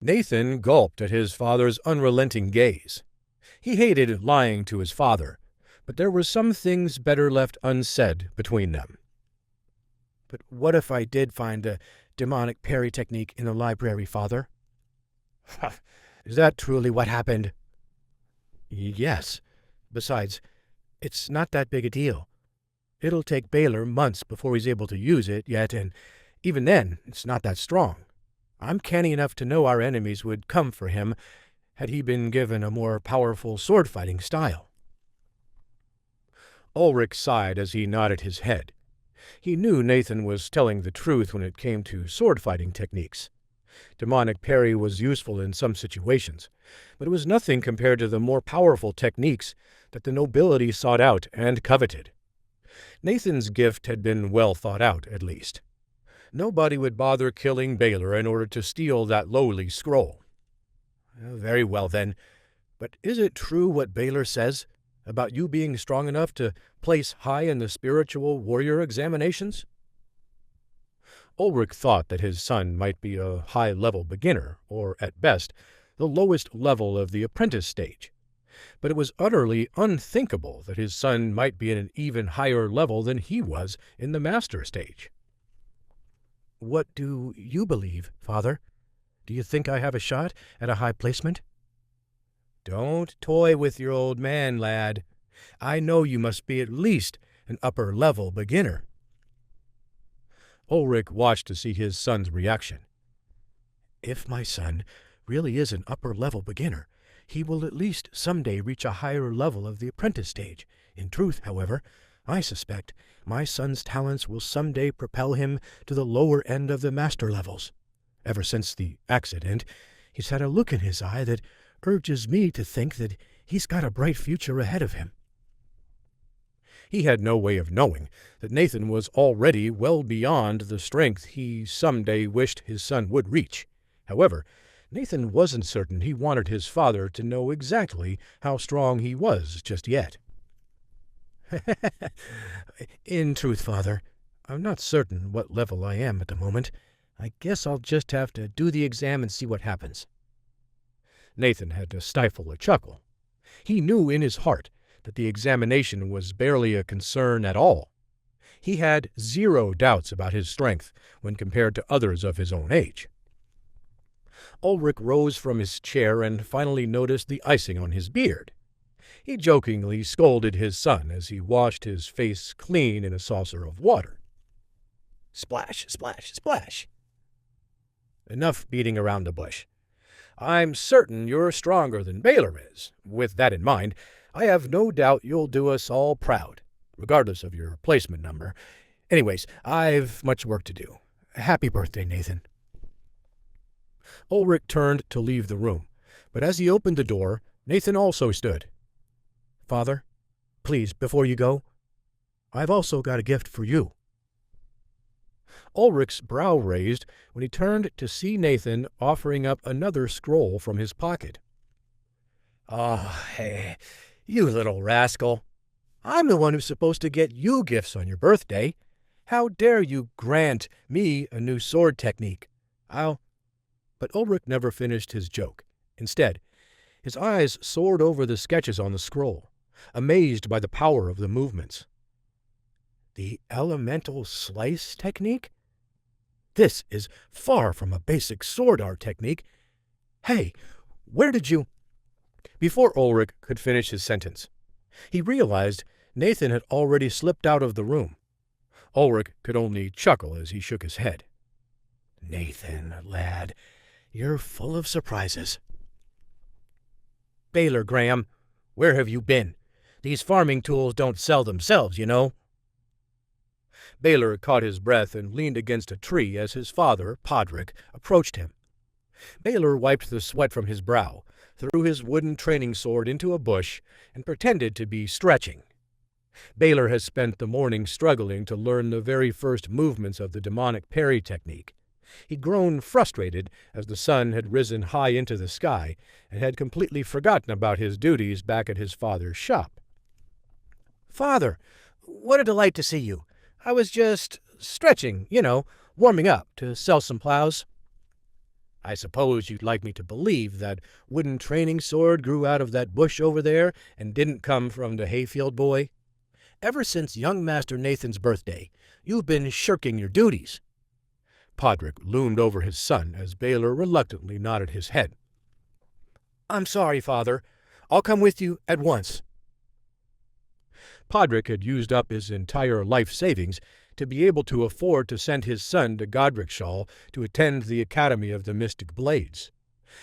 Nathan gulped at his father's unrelenting gaze. He hated lying to his father, but there were some things better left unsaid between them. But what if I did find a demonic parry technique in the library, Father? Is that truly what happened? Yes. Besides, it's not that big a deal. It'll take Baylor months before he's able to use it yet, and even then, it's not that strong. I'm canny enough to know our enemies would come for him had he been given a more powerful sword-fighting style. Ulrich sighed as he nodded his head. He knew Nathan was telling the truth when it came to sword-fighting techniques. Demonic parry was useful in some situations, but it was nothing compared to the more powerful techniques that the nobility sought out and coveted. Nathan's gift had been well thought out, at least. Nobody would bother killing Baylor in order to steal that lowly scroll. Very well, then. But is it true what Baylor says about you being strong enough to place high in the spiritual warrior examinations? Ulrich thought that his son might be a high-level beginner, or, at best, the lowest level of the apprentice stage. But it was utterly unthinkable that his son might be at an even higher level than he was in the master stage. What do you believe, Father? Do you think I have a shot at a high placement? Don't toy with your old man, lad. I know you must be at least an upper-level beginner. Ulrich watched to see his son's reaction. If my son really is an upper-level beginner, he will at least someday reach a higher level of the apprentice stage. In truth, however, I suspect my son's talents will someday propel him to the lower end of the master levels. Ever since the accident, he's had a look in his eye that urges me to think that he's got a bright future ahead of him. He had no way of knowing that Nathan was already well beyond the strength he someday wished his son would reach. However, Nathan wasn't certain he wanted his father to know exactly how strong he was just yet. In truth, Father, I'm not certain what level I am at the moment. I guess I'll just have to do the exam and see what happens. Nathan had to stifle a chuckle. He knew in his heart that the examination was barely a concern at all. He had zero doubts about his strength when compared to others of his own age. Ulrich rose from his chair and finally noticed the icing on his beard. He jokingly scolded his son as he washed his face clean in a saucer of water. Splash, splash, splash. Enough beating around the bush. I'm certain you're stronger than Baylor is. With that in mind, I have no doubt you'll do us all proud, regardless of your placement number. Anyways, I've much work to do. Happy birthday, Nathan. Ulrich turned to leave the room, but as he opened the door, Nathan also stood. Father, please, before you go, I've also got a gift for you. Ulrich's brow raised when he turned to see Nathan offering up another scroll from his pocket. Hey, you little rascal. I'm the one who's supposed to get you gifts on your birthday. How dare you grant me a new sword technique? But Ulrich never finished his joke. Instead, his eyes soared over the sketches on the scroll, amazed by the power of the movements. The elemental slice technique? This is far from a basic sword art technique. Hey, where did you... Before Ulrich could finish his sentence, he realized Nathan had already slipped out of the room. Ulrich could only chuckle as he shook his head. Nathan, lad, you're full of surprises. Baylor, Graham, where have you been? These farming tools don't sell themselves, you know. Baylor caught his breath and leaned against a tree as his father, Podrick, approached him. Baylor wiped the sweat from his brow, threw his wooden training sword into a bush, and pretended to be stretching. Baylor has spent the morning struggling to learn the very first movements of the demonic parry technique. He'd grown frustrated as the sun had risen high into the sky and had completely forgotten about his duties back at his father's shop. Father, what a delight to see you. I was just stretching, warming up to sell some plows. I suppose you'd like me to believe that wooden training sword grew out of that bush over there and didn't come from the hayfield boy? Ever since young Master Nathan's birthday, you've been shirking your duties." Podrick loomed over his son as Baylor reluctantly nodded his head. "I'm sorry, Father. I'll come with you at once." Podrick had used up his entire life savings to be able to afford to send his son to Godricshall to attend the Academy of the Mystic Blades.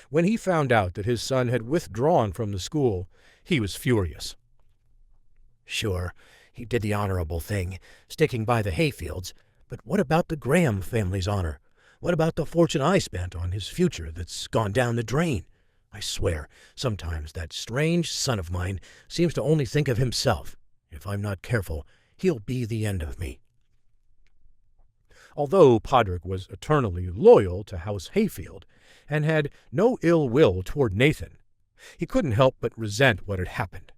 When he found out that his son had withdrawn from the school, he was furious. "Sure, he did the honorable thing, sticking by the hayfields, but what about the Graham family's honor? What about the fortune I spent on his future that's gone down the drain? I swear, sometimes that strange son of mine seems to only think of himself. If I'm not careful, he'll be the end of me." Although Podrick was eternally loyal to House Hayfield and had no ill will toward Nathan, he couldn't help but resent what had happened.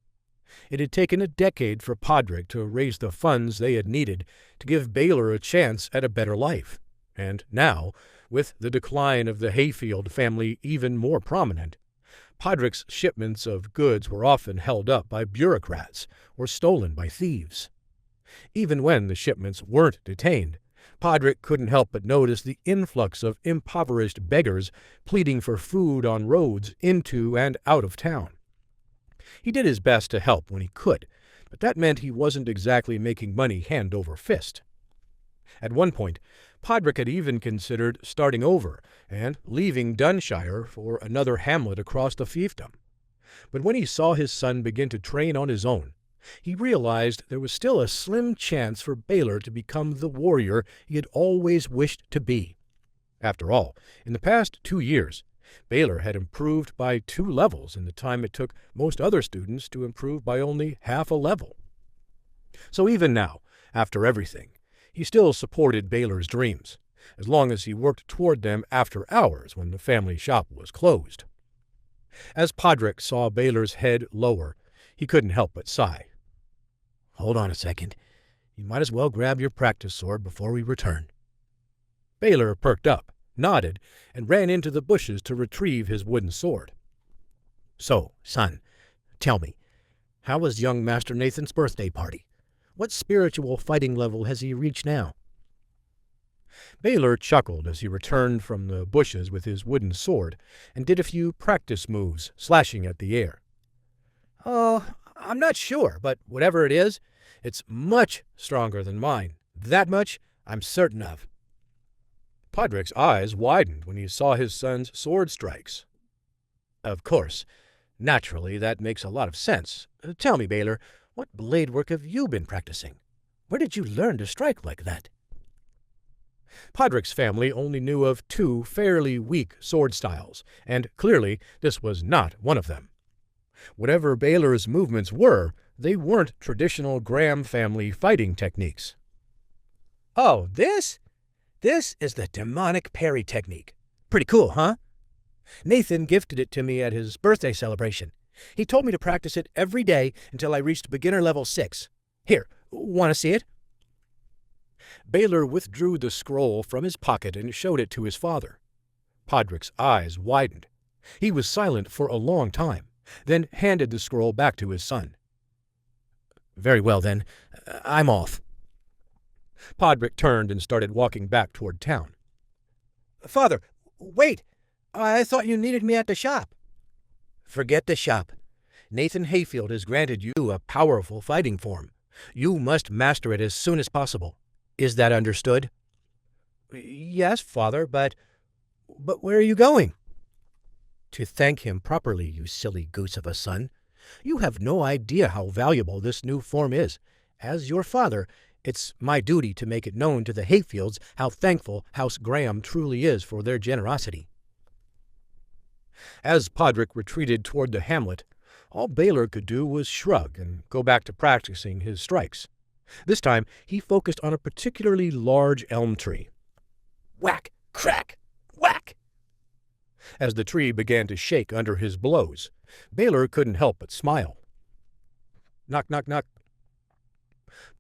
It had taken a decade for Podrick to raise the funds they had needed to give Baylor a chance at a better life, and now, with the decline of the Hayfield family even more prominent, Podrick's shipments of goods were often held up by bureaucrats or stolen by thieves. Even when the shipments weren't detained, Podrick couldn't help but notice the influx of impoverished beggars pleading for food on roads into and out of town. He did his best to help when he could, but that meant he wasn't exactly making money hand over fist. At one point, Podrick had even considered starting over and leaving Dunshire for another hamlet across the fiefdom. But when he saw his son begin to train on his own, he realized there was still a slim chance for Baylor to become the warrior he had always wished to be. After all, in the past 2 years, Baylor had improved by 2 levels in the time it took most other students to improve by only half a level. So even now, after everything, he still supported Baylor's dreams, as long as he worked toward them after hours when the family shop was closed. As Podrick saw Baylor's head lower, he couldn't help but sigh. "Hold on a second. You might as well grab your practice sword before we return." Baylor perked up, nodded, and ran into the bushes to retrieve his wooden sword. "So, son, tell me, how was young Master Nathan's birthday party? What spiritual fighting level has he reached now?" Baylor chuckled as he returned from the bushes with his wooden sword and did a few practice moves, slashing at the air. "Oh, I'm not sure, but whatever it is, it's much stronger than mine. That much I'm certain of." Podrick's eyes widened when he saw his son's sword strikes. "Of course. Naturally, that makes a lot of sense. Tell me, Baylor, what blade work have you been practicing? Where did you learn to strike like that?" Podrick's family only knew of 2 fairly weak sword styles, and clearly this was not one of them. Whatever Baylor's movements were, they weren't traditional Graham family fighting techniques. "Oh, this? This is the demonic parry technique. Pretty cool, huh? Nathan gifted it to me at his birthday celebration. He told me to practice it every day until I reached beginner level 6. Here, want to see it?" Baylor withdrew the scroll from his pocket and showed it to his father. Podrick's eyes widened. He was silent for a long time, then handed the scroll back to his son. "Very well, then. I'm off." Podrick turned and started walking back toward town. "Father, wait! I thought you needed me at the shop." "Forget the shop. Nathan Hayfield has granted you a powerful fighting form. You must master it as soon as possible. Is that understood?" "Yes, Father, but where are you going?" "To thank him properly, you silly goose of a son. You have no idea how valuable this new form is. As your father, it's my duty to make it known to the Hayfields how thankful House Graham truly is for their generosity." As Podrick retreated toward the hamlet, all Baylor could do was shrug and go back to practicing his strikes. This time, he focused on a particularly large elm tree. Whack! Crack! Whack! As the tree began to shake under his blows, Baylor couldn't help but smile. Knock, knock, knock.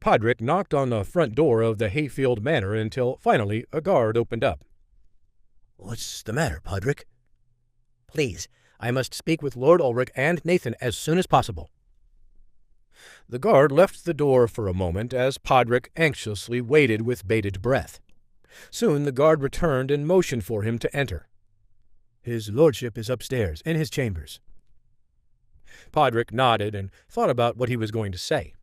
Podrick knocked on the front door of the Hayfield Manor until finally a guard opened up. What's the matter, Podrick? Please, I must speak with Lord Ulrich and Nathan as soon as possible. The guard left the door for a moment as Podrick anxiously waited with bated breath. Soon the guard returned and motioned for him to enter. His lordship is upstairs, in his chambers. Podrick nodded and thought about what he was going to say.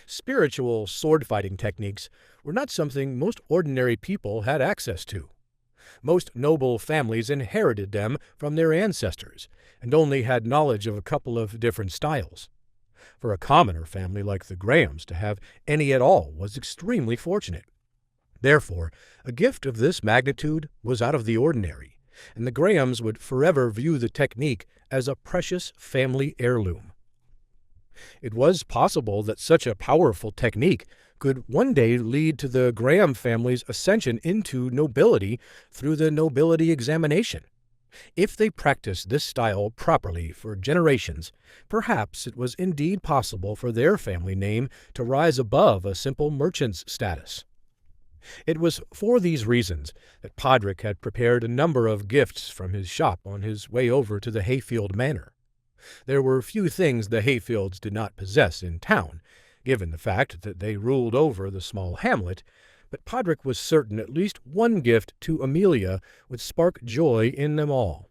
Spiritual sword-fighting techniques were not something most ordinary people had access to. Most noble families inherited them from their ancestors and only had knowledge of a couple of different styles. For a commoner family like the Grahams to have any at all was extremely fortunate. Therefore, a gift of this magnitude was out of the ordinary, and the Grahams would forever view the technique as a precious family heirloom. It was possible that such a powerful technique could one day lead to the Graham family's ascension into nobility through the nobility examination. If they practiced this style properly for generations, perhaps it was indeed possible for their family name to rise above a simple merchant's status. It was for these reasons that Podrick had prepared a number of gifts from his shop on his way over to the Hayfield Manor. There were few things the Hayfields did not possess in town, given the fact that they ruled over the small hamlet, but Podrick was certain at least one gift to Amelia would spark joy in them all.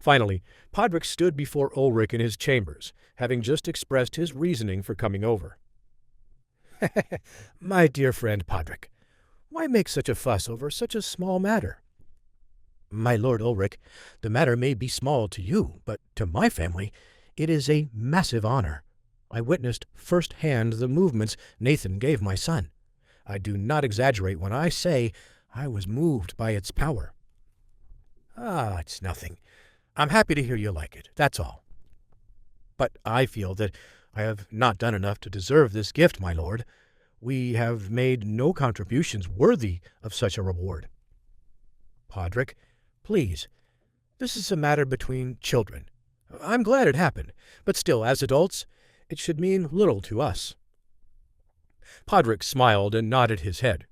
Finally, Podrick stood before Ulrich in his chambers, having just expressed his reasoning for coming over. My dear friend Podrick, why make such a fuss over such a small matter? My Lord Ulrich, the matter may be small to you, but to my family it is a massive honor. I witnessed first-hand the movements Nathan gave my son. I do not exaggerate when I say I was moved by its power. It's nothing. I'm happy to hear you like it, that's all. But I feel that I have not done enough to deserve this gift, my lord. We have made no contributions worthy of such a reward. Podrick, please, this is a matter between children. I'm glad it happened, but still, as adults, it should mean little to us. Podrick smiled and nodded his head.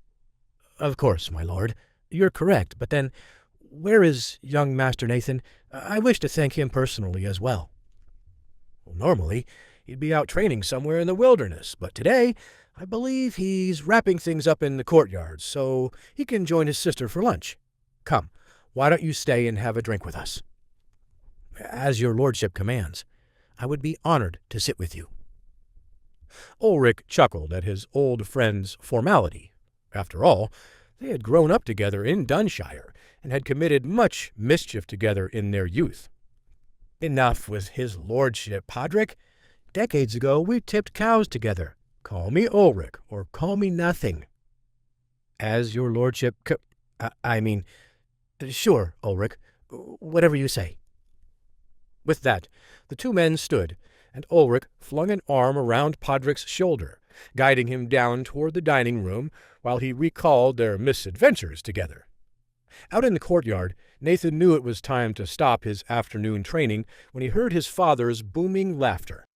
Of course, my lord, you're correct, but then, where is young Master Nathan? I wish to thank him personally as well. Normally, he'd be out training somewhere in the wilderness, but today, I believe he's wrapping things up in the courtyard, so he can join his sister for lunch. Come, why don't you stay and have a drink with us? As your lordship commands. I would be honored to sit with you. Ulrich chuckled at his old friend's formality. After all, they had grown up together in Dunshire and had committed much mischief together in their youth. Enough with his lordship, Podrick. Decades ago we tipped cows together. Call me Ulrich, or call me nothing. As your lordship Sure, Ulrich, whatever you say. With that, the two men stood, and Ulrich flung an arm around Podrick's shoulder, guiding him down toward the dining room while he recalled their misadventures together. Out in the courtyard, Nathan knew it was time to stop his afternoon training when he heard his father's booming laughter.